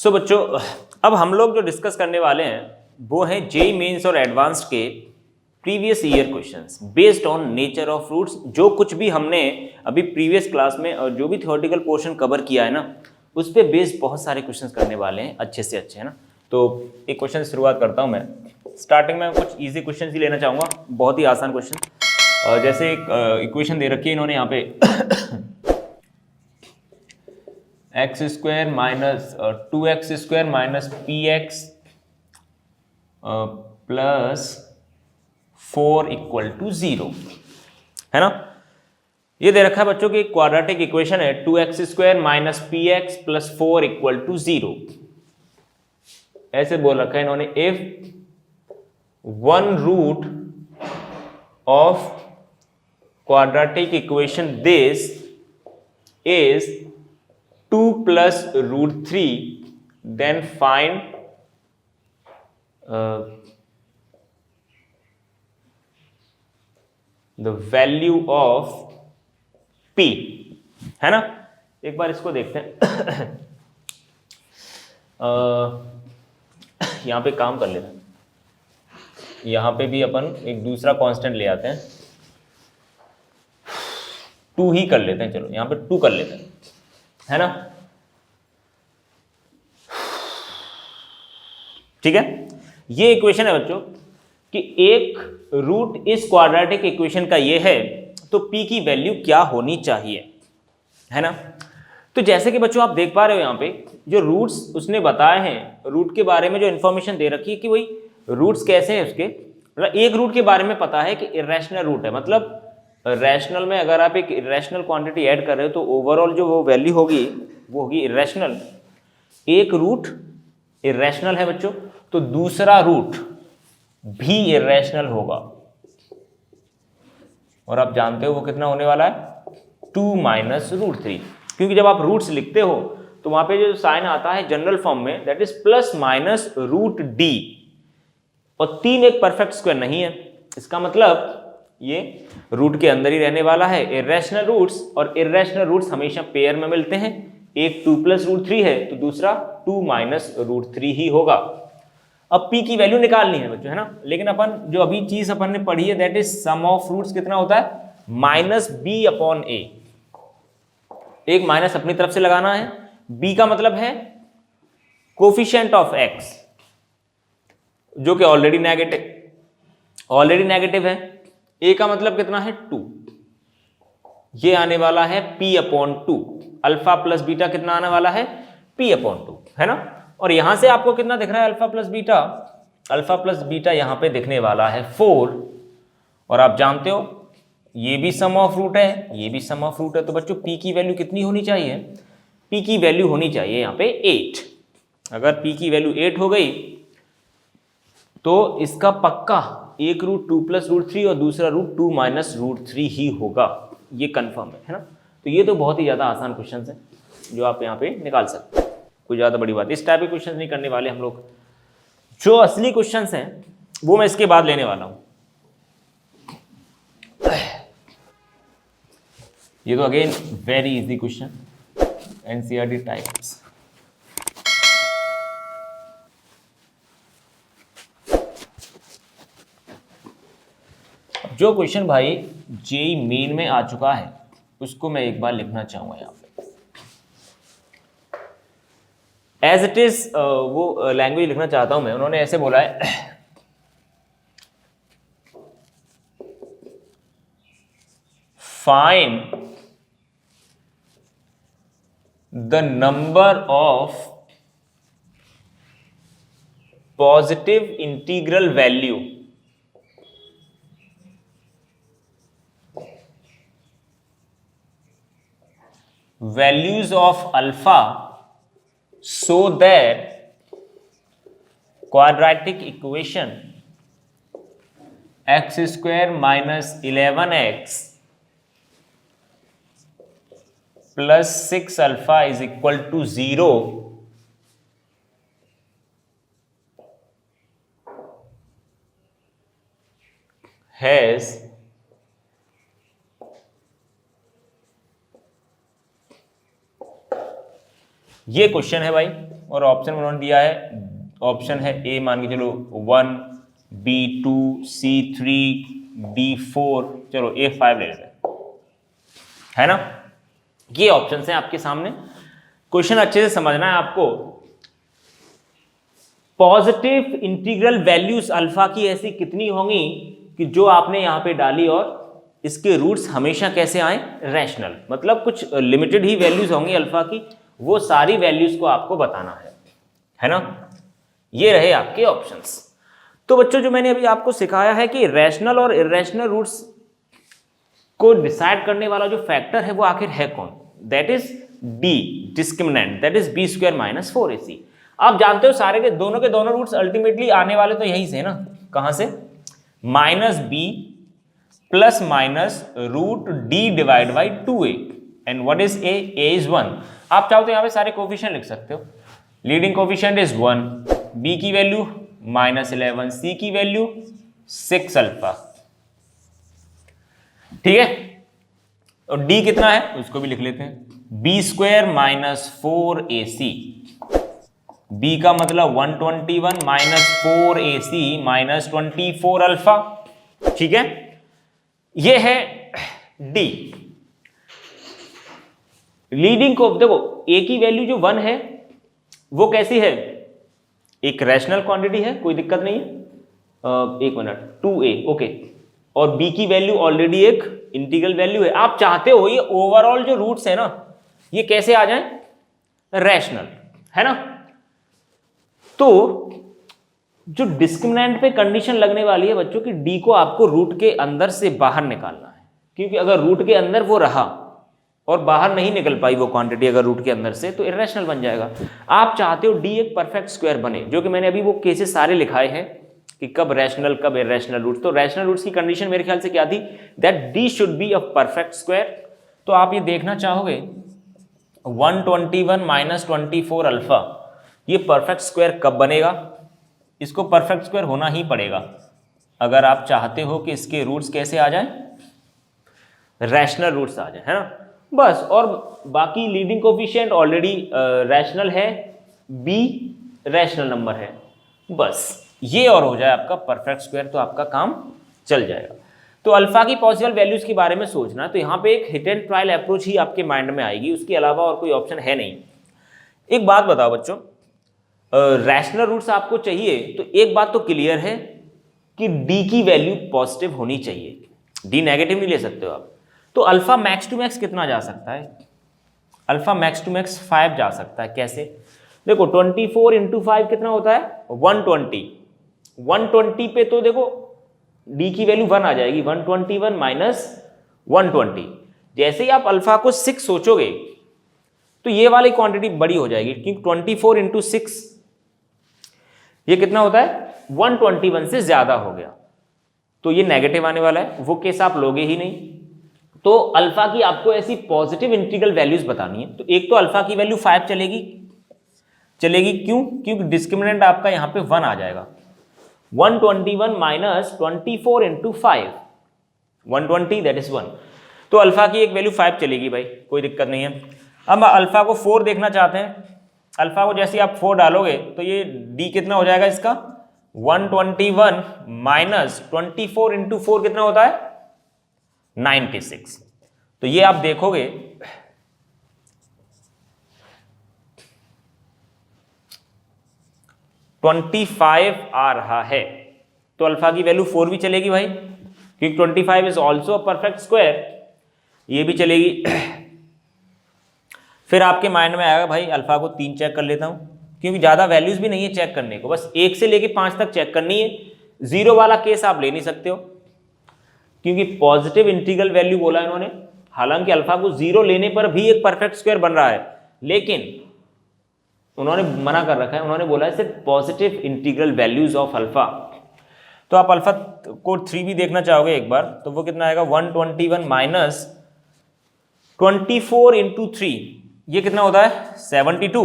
सो बच्चों, अब हम लोग जो डिस्कस करने वाले हैं वो है जेईई मेंस और एडवांस्ड के previous year questions based on nature of fruits. जो कुछ भी हमने अभी प्रीवियस क्लास में और जो भी थ्योरेटिकल पोर्शन कवर किया है ना, उस पर बेस्ड बहुत सारे क्वेश्चंस करने वाले हैं, अच्छे से अच्छे, है ना। तो एक क्वेश्चन से शुरुआत करता हूँ मैं। स्टार्टिंग में कुछ ईजी क्वेश्चन ही लेना चाहूँगा, बहुत ही आसान क्वेश्चन। जैसे एक इक्वेशन दे रखी है इन्होंने यहाँ पे x square minus 2x square minus px plus 4 equal to 0, है ना। ये दे रखा है बच्चों की क्वाड्रेटिक इक्वेशन है 2x square minus px plus 4 equal to 0। ऐसे बोल रखा है इन्होंने, if one root of quadratic equation this is 2 plus root 3, then find the value of p, है ना। एक बार इसको देखते हैं। यहां पे काम कर लेते हैं, यहां पे भी अपन एक दूसरा कांस्टेंट ले आते हैं, 2 ही कर लेते हैं। चलो यहां पे 2 कर लेते हैं, है ना। ठीक है, ये इक्वेशन है बच्चों कि एक रूट इस क्वाड्रेटिक इक्वेशन का ये है, तो p की वैल्यू क्या होनी चाहिए, है ना। तो जैसे कि बच्चों आप देख पा रहे हो यहाँ पे जो रूट्स उसने बताए हैं, रूट के बारे में जो इन्फॉर्मेशन दे रखी है कि वही रूट्स कैसे हैं उसके, मतलब एक रूट के बारे में पता है कि इरेशनल रूट है, मतलब रैशनल में अगर आप एक इरेशनल क्वांटिटी ऐड कर रहे हो तो ओवरऑल जो वो वैल्यू होगी वो होगी इरेशनल। एक रूट इरेशनल है बच्चों, तो दूसरा रूट भी इरेशनल होगा, और आप जानते हो वो कितना होने वाला है, 2 माइनस रूट 3, क्योंकि जब आप रूट्स लिखते हो तो वहां पे जो साइन आता है जनरल फॉर्म में, that is plus minus root D, और 3 एक परफेक्ट स्क्वायर नहीं है, इसका मतलब ये रूट के अंदर ही रहने वाला है। इरेशनल रूट्स और इरेशनल रूट्स हमेशा पेयर में मिलते हैं, एक 2 प्लस रूट 3 है तो दूसरा 2 माइनस रूट 3 ही होगा। अब p की वैल्यू निकालनी है बच्चों, है ना। लेकिन अपन जो अभी चीज अपन ने पढ़ी है that is sum of roots कितना होता है, माइनस b अपॉन a। एक माइनस अपनी तरफ से लगाना है, b का मतलब है कोफिशिएंट ऑफ x, जो कि ऑलरेडी नेगेटिव है। a का मतलब कितना है 2, ये आने वाला है p upon 2। Alpha plus beta कितना आने वाला है, p अपॉन 2, है ना। और यहां से आपको कितना दिख रहा है अल्फा प्लस बीटा यहां पे दिखने वाला है 4, और आप जानते हो ये भी सम ऑफ रूट है, ये भी सम ऑफ रूट है, तो बच्चों p की वैल्यू कितनी होनी चाहिए, p की वैल्यू होनी चाहिए यहां पे 8। अगर p की वैल्यू 8 हो गई तो इसका पक्का एक रूट 2 प्लस रूट 3 और दूसरा रूट 2 माइनस रूट 3 ही होगा, ये कंफर्म है ना। तो ये तो बहुत ही ज़्यादा आसान क्वेश्चन है जो आप यहाँ पे निकाल सकते हैं, कोई ज़्यादा बड़ी बात, इस टाइप के क्वेश्चन नहीं करने वाले हम लोग। जो असली क्वेश्चन हैं वो मैं इसके बाद लेने वाला हूँ। ये तो again very easy question, NCERT types. जो क्वेश्चन भाई जेईई मेन में आ चुका है उसको मैं एक बार लिखना चाहूंगा यहाँ पे एज इट इज, वो लैंग्वेज लिखना चाहता हूं मैं। उन्होंने ऐसे बोला है, find the number of positive integral value values of alpha so that quadratic equation x square minus 11x plus 6 alpha is equal to 0 has ये क्वेश्चन है भाई, और ऑप्शन उन्होंने दिया है, ऑप्शन है ए मान के चलो 1, B2, C3, D4, चलो A5 ले लेते हैं, है ना। ये ऑप्शन हैं आपके सामने। क्वेश्चन अच्छे से समझना है आपको। पॉजिटिव इंटीग्रल वैल्यूज अल्फा की ऐसी कितनी होंगी कि जो आपने यहां पे डाली और इसके रूट्स हमेशा कैसे आए, रैशनल, मतलब कुछ लिमिटेड ही वैल्यूज होंगी अल्फा की, वो सारी वैल्यूज को आपको बताना है ना। ये रहे आपके ऑप्शंस। तो बच्चों जो मैंने अभी आपको सिखाया है कि रैशनल और इरेशनल रूट्स को डिसाइड करने वाला जो फैक्टर है वो आखिर है कौन, that is D discriminant, that is B square minus 4ac। आप जानते हो सारे के दोनों रूट्स अल्टीमेटली आने वाले तो यही से ना, कहां से, minus B plus minus root D divide by 2a, and what is a is 1। आप चाहो तो यहां पे सारे कोफिशिएंट लिख सकते हो। लीडिंग कोफिशिएंट इज 1, b की वैल्यू -11, c की वैल्यू 6 अल्फा, ठीक है। और d कितना है उसको भी लिख लेते हैं, b square minus 4ac, b का मतलब 121 माइनस 4ac माइनस 24 अल्फा, ठीक है। ये है d। लीडिंग को देखो, a की वैल्यू जो 1 है वो कैसी है, एक रैशनल क्वांटिटी है, कोई दिक्कत नहीं है, एक मिनट 2a, ओके। और b की वैल्यू ऑलरेडी एक इंटीग्रल वैल्यू है। आप चाहते हो ये ओवरऑल जो रूट्स है ना ये कैसे आ जाएं, रैशनल, है ना। तो जो डिस्क्रिमिनेंट पे कंडीशन लगने वाली है बच्चों की, d को आपको रूट के अंदर से बाहर निकालना है, क्योंकि अगर रूट के अंदर वो रहा और बाहर नहीं निकल पाई वो क्वांटिटी अगर रूट के अंदर से, तो इरेशनल बन जाएगा। आप चाहते हो d एक परफेक्ट स्क्वायर बने, जो कि मैंने अभी वो केसेस सारे लिखाए हैं कि कब रैशनल कब इरेशनल रूट्स। तो रैशनल रूट्स की कंडीशन मेरे ख्याल से क्या थी, that d should be a perfect square. तो आप ये देखना चाहोगे 121 माइनस 24 अल्फा, ये परफेक्ट स्क्वायर कब बनेगा, इसको परफेक्ट स्क्वायर होना ही पड़ेगा अगर आप चाहते हो कि इसके रूट्स कैसे आ जाएं, रैशनल रूट्स आ जाए, है ना, बस। और बाकी लीडिंग कोफिशिएंट ऑलरेडी रैशनल है, b रैशनल नंबर है, बस ये और हो जाए आपका परफेक्ट स्क्वायर, तो आपका काम चल जाएगा। तो अल्फा की पॉसिबल वैल्यूज के बारे में सोचना, तो यहाँ पे एक हिट एंड ट्रायल अप्रोच ही आपके माइंड में आएगी, उसके अलावा और कोई ऑप्शन है नहीं। एक बात बताओ बच्चों, रैशनल रूट्स आपको चाहिए तो एक बात तो क्लियर है कि d की वैल्यू पॉजिटिव होनी चाहिए, d नेगेटिव नहीं ले सकते हो आप। तो अल्फा मैक्स टू मैक्स कितना जा सकता है, अल्फा मैक्स टू मैक्स 5 जा सकता है। कैसे, देखो 24 इंटू 5 कितना होता है 120, 120 पे तो देखो d की वैल्यू 1 आ जाएगी, 121 माइनस 120। जैसे ही आप अल्फा को 6 सोचोगे तो ये वाली क्वांटिटी बड़ी हो जाएगी, क्योंकि 24 इंटू 6 ये कितना होता है 121 से ज्यादा हो गया, तो ये नेगेटिव आने वाला है, वो केस आप लोगे ही नहीं। तो अल्फा की आपको ऐसी पॉजिटिव इंटीग्रल वैल्यूज बतानी है। तो एक तो अल्फा की वैल्यू 5 चलेगी क्यों, क्योंकि डिस्क्रिमिनेंट आपका यहां पे 1 आ जाएगा, 121 माइनस 24 इंटू 5, 120 दैट इज 1। तो अल्फा की एक वैल्यू 5 चलेगी भाई, कोई दिक्कत नहीं है। अब अल्फा को 4 देखना चाहते हैं, अल्फा को जैसे आप 4 डालोगे तो ये d कितना हो जाएगा इसका 121 माइनस 24 इंटू 4 कितना होता है 96। तो ये आप देखोगे $25 आ रहा है, तो अल्फा की वैल्यू 4 भी चलेगी भाई, क्योंकि 25 इज ऑल्सो परफेक्ट स्क्वायर, ये भी चलेगी। फिर आपके माइंड में आएगा भाई अल्फा को 3 चेक कर लेता हूं, क्योंकि ज्यादा वैल्यूज भी नहीं है चेक करने को, बस 1 से लेके 5 तक चेक करनी है। 0 वाला केस आप ले नहीं सकते हो, क्योंकि पॉजिटिव इंटीग्रल वैल्यू बोला इन्होंने, हालांकि अल्फा को 0 लेने पर भी एक परफेक्ट स्क्वायर बन रहा है, लेकिन उन्होंने मना कर रखा है, उन्होंने बोला है सिर्फ positive integral values of alpha. तो आप अल्फा को 3 भी देखना चाहोगे एक बार, तो वो कितना आएगा 121 माइनस 24 इंटू 3, ये कितना होता है 72।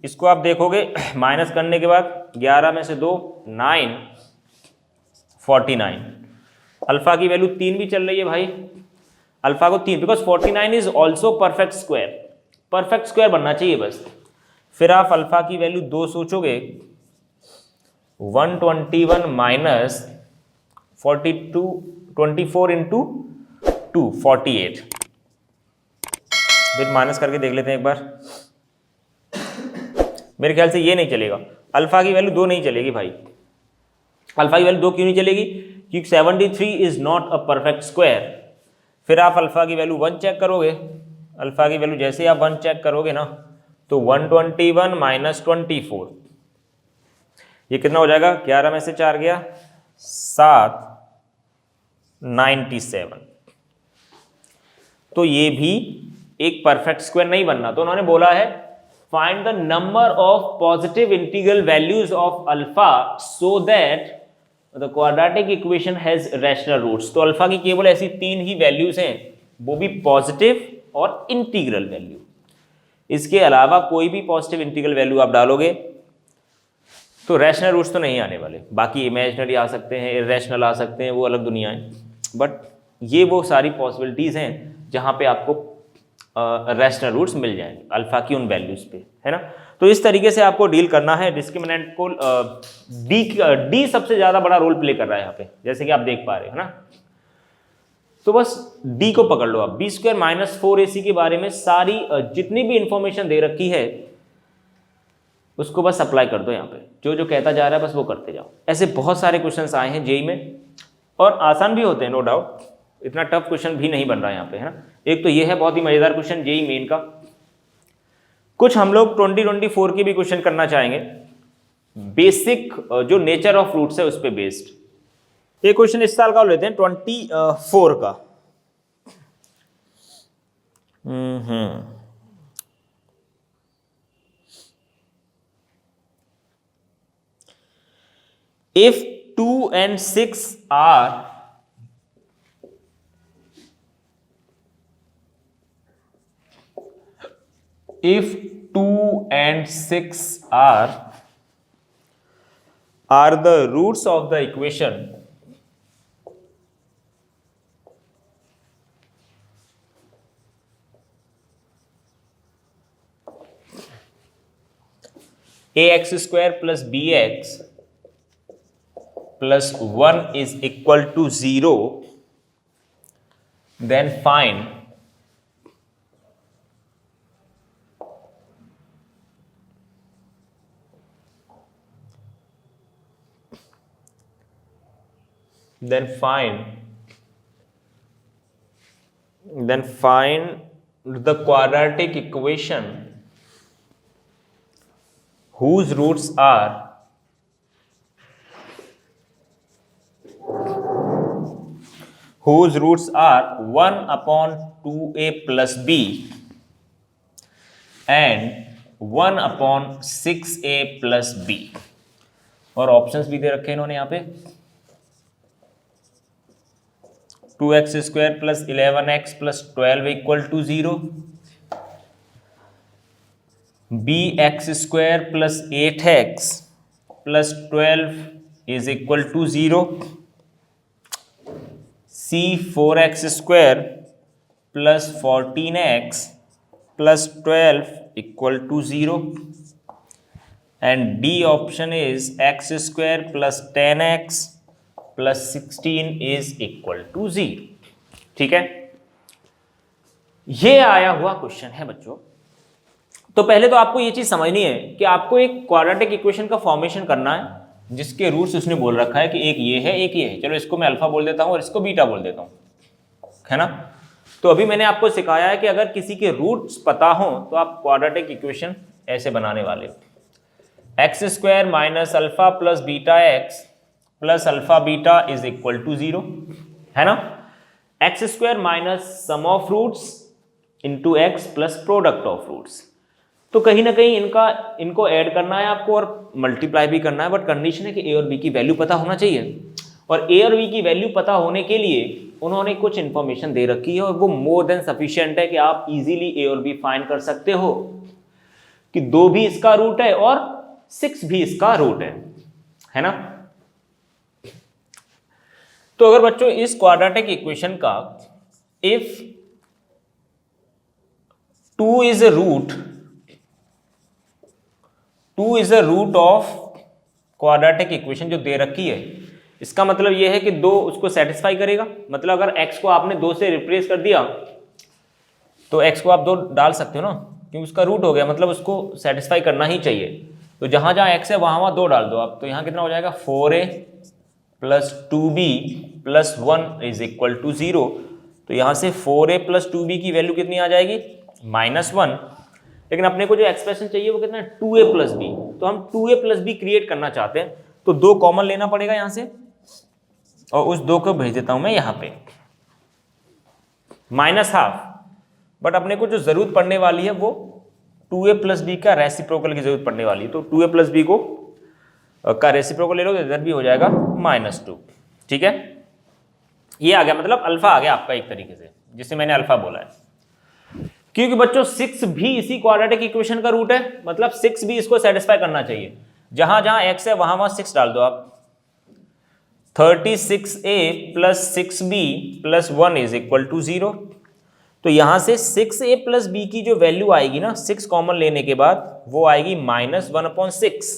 इसको आप देखोगे माइनस करने के बाद 11 में से 2 9 49। अल्फा की वैल्यू 3 भी चल रही है भाई, अल्फा को 3, because 49 is also perfect square, perfect square बनना चाहिए बस। फिर आप अल्फा की वैल्यू 2 सोचोगे, 121 माइनस 42, 24 इंटू 2 48। फिर माइनस करके देख लेते हैं एक बार। मेरे ख्याल से ये नहीं चलेगा, अल्फा की वैल्यू 2 नहीं चलेगी भाई। अल्फा की वैल्यू 2 क्यों नहीं चलेगी? क्योंकि 73 is not a perfect square. फिर आप अल्फा की वैल्यू 1 चेक करोगे, अल्फा की वैल्यू जैसे ही आप 1 चेक करोगे ना, तो 121 माइनस 24, ये कितना हो जाएगा? 11 में से 4 गया 7, 97। तो ये भी एक परफेक्ट स्क्वायर नहीं बनना। तो उन्होंने बोला है find the number of positive integral values of alpha so that the quadratic equation has rational roots. तो अल्फा की केवल ऐसी 3 ही वैल्यूज हैं, वो भी पॉजिटिव और इंटीग्रल वैल्यू। इसके अलावा कोई भी पॉजिटिव इंटीग्रल वैल्यू आप डालोगे तो रैशनल रूट्स तो नहीं आने वाले। बाकी इमेजिनरी आ सकते हैं, इरेशनल आ सकते हैं, वो अलग दुनिया है। बट ये वो सारी पॉसिबिलिटीज़ हैं जहाँ पे आपको रैशनल रूट्स मिल जाएंगे अल्फा की उन वैल्यूज़ पे, है ना। तो इस तरीके से आपको डील करना है। डिस्क्रिमिनेंट को डी सबसे ज़्यादा बड़ा रोल प्ले कर रहा है यहाँ पे, जैसे कि आप देख पा रहे हो ना। तो बस डी को पकड़ लो आप। बी स्क्वायर माइनस 4ac के बारे में सारी जितनी भी इंफॉर्मेशन दे रखी है उसको बस अप्लाई कर दो यहाँ पे, जो जो कहता जा रहा है बस वो करते जाओ। ऐसे बहुत सारे क्वेश्चंस आए हैं जेई में, और आसान भी होते हैं नो डाउट, इतना टफ क्वेश्चन भी नहीं बन रहा है यहाँ पे, है ना। एक तो ये है बहुत ही मजेदार क्वेश्चन जेई मेन का। कुछ हम लोग 2024 के भी क्वेश्चन करना चाहेंगे, बेसिक जो नेचर ऑफ फ्रूट्स है उस पर बेस्ड। ये क्वेश्चन इस साल का लेते हैं 24 का। If 2 and 6 are the roots of the equation, ax square plus bx plus 1 is equal to 0, then find the quadratic equation whose roots are 1 upon 2a plus b and 1 upon 6a plus b। और options भी दे रखे हैं इन्होंने यहाँ पे, 2x square plus 11x plus 12 equal to 0, bx square plus 8x plus 12 is equal to 0, c 4x square plus 14x plus 12 equal to 0 and d option is x square plus 10x plus 16 is equal to 0। ठीक है, ये आया हुआ question है बच्चों। तो पहले तो आपको ये चीज समझनी है कि आपको एक क्वाड्रेटिक इक्वेशन का फॉर्मेशन करना है जिसके रूट्स उसने बोल रखा है कि एक ये है एक ये है। चलो इसको मैं अल्फा बोल देता हूं और इसको बीटा बोल देता हूं, है ना। तो अभी मैंने आपको सिखाया है कि अगर किसी के रूट्स पता हो तो आप क्वाड्रेटिक इक्वेशन ऐसे बनाने वाले हो, x square minus alpha plus beta x plus alpha beta is equal to 0, है ना। X square minus sum of roots into x plus product of roots. तो कहीं ना कहीं इनको ऐड करना है आपको और मल्टीप्लाई भी करना है, बट कंडीशन है कि ए और बी की वैल्यू पता होना चाहिए। और ए और बी की वैल्यू पता होने के लिए उन्होंने कुछ इंफॉर्मेशन दे रखी है और वो मोर देन सफिशिएंट है कि आप इजीली ए और बी फाइंड कर सकते हो कि 2 भी इसका रूट है और 6 भी इसका रूट है ना। तो अगर बच्चों इस क्वाड्रेटिक इक्वेशन का if 2 is a root 2 is the root of quadratic equation जो दे रखी है। इसका मतलब ये है कि 2 उसको सेटिस्फाई करेगा। मतलब अगर x को आपने 2 से रिप्लेस कर दिया तो x को आप 2 डाल सकते हो ना, क्योंकि उसका रूट हो गया, मतलब उसको सेटिस्फाई करना ही चाहिए। तो जहां जहां x है वहां 2 डाल दो आप। तो यहाँ कितना हो जाएगा 4a plus 2b plus 1 is equal to 0। तो यहाँ से 4a प्लस 2b की वैल्यू कितनी आ जाएगी -1। लेकिन अपने को जो एक्सप्रेशन चाहिए वो कितना है 2a प्लस बी। तो हम 2a प्लस बी क्रिएट करना चाहते हैं, तो 2 कॉमन लेना पड़ेगा यहाँ से, और उस 2 को भेज देता हूं मैं यहाँ पे -½ बट अपने को जो जरूरत पड़ने वाली है वो 2a प्लस बी का रेसिप्रोकल की जरूरत पड़ने वाली है। तो 2a प्लस बी को का रेसिप्रोकल ले लो तो इधर भी हो जाएगा -2। ठीक है, ये आ गया, मतलब अल्फा आ गया आपका एक तरीके से, जिसे मैंने अल्फा बोला है। क्योंकि बच्चों 6 भी इसी क्वाड्रेटिक इक्वेशन का रूट है, मतलब 6 भी इसको सेटिस्फाई करना चाहिए। जहां जहां x है वहां वहां 6 डाल दो आप। 36a plus 6b plus 1 is equal to 0। तो यहां से 6a प्लस b की जो वैल्यू आएगी ना 6 कॉमन लेने के बाद, वो आएगी -1/6।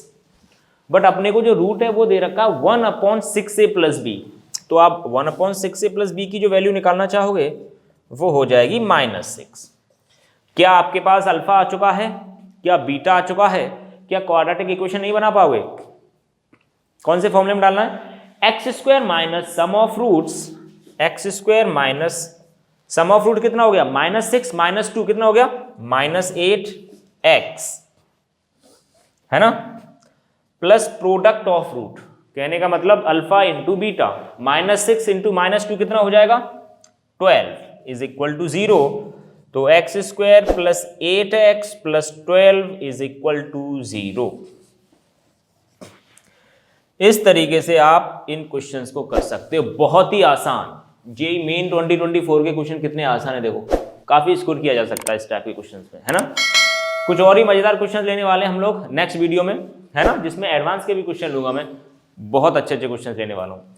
बट अपने को जो रूट है वो दे रखा 1/6a प्लस b। तो आप 1/6a प्लस b की जो वैल्यू निकालना चाहोगे वो हो जाएगी -6। क्या आपके पास अल्फा आ चुका है? क्या बीटा आ चुका है? क्या क्वाड्रेटिक इक्वेशन नहीं बना पाओगे? कौन से फॉर्मूले में डालना है? x² minus sum of roots, x² minus sum of root कितना हो गया -6 -2 कितना हो गया -8x, है ना, प्लस प्रोडक्ट ऑफ रूट। कहने का मतलब अल्फा इंटू बीटा, -6 इंटू -2 कितना हो जाएगा 12 इज इक्वल टू 0। तो x² plus 8x plus 12 is equal to 0। इस तरीके से आप इन क्वेश्चंस को कर सकते हो, बहुत ही आसान। जेईई मेन 2024 के क्वेश्चन कितने आसान है, देखो काफी स्कोर किया जा सकता है इस टाइप के क्वेश्चंस में, है ना। कुछ और ही मजेदार क्वेश्चन लेने वाले हम लोग नेक्स्ट वीडियो में, है ना, जिसमें एडवांस के भी क्वेश्चन लूंगा मैं, बहुत अच्छे अच्छे क्वेश्चन लेने वाला हूँ।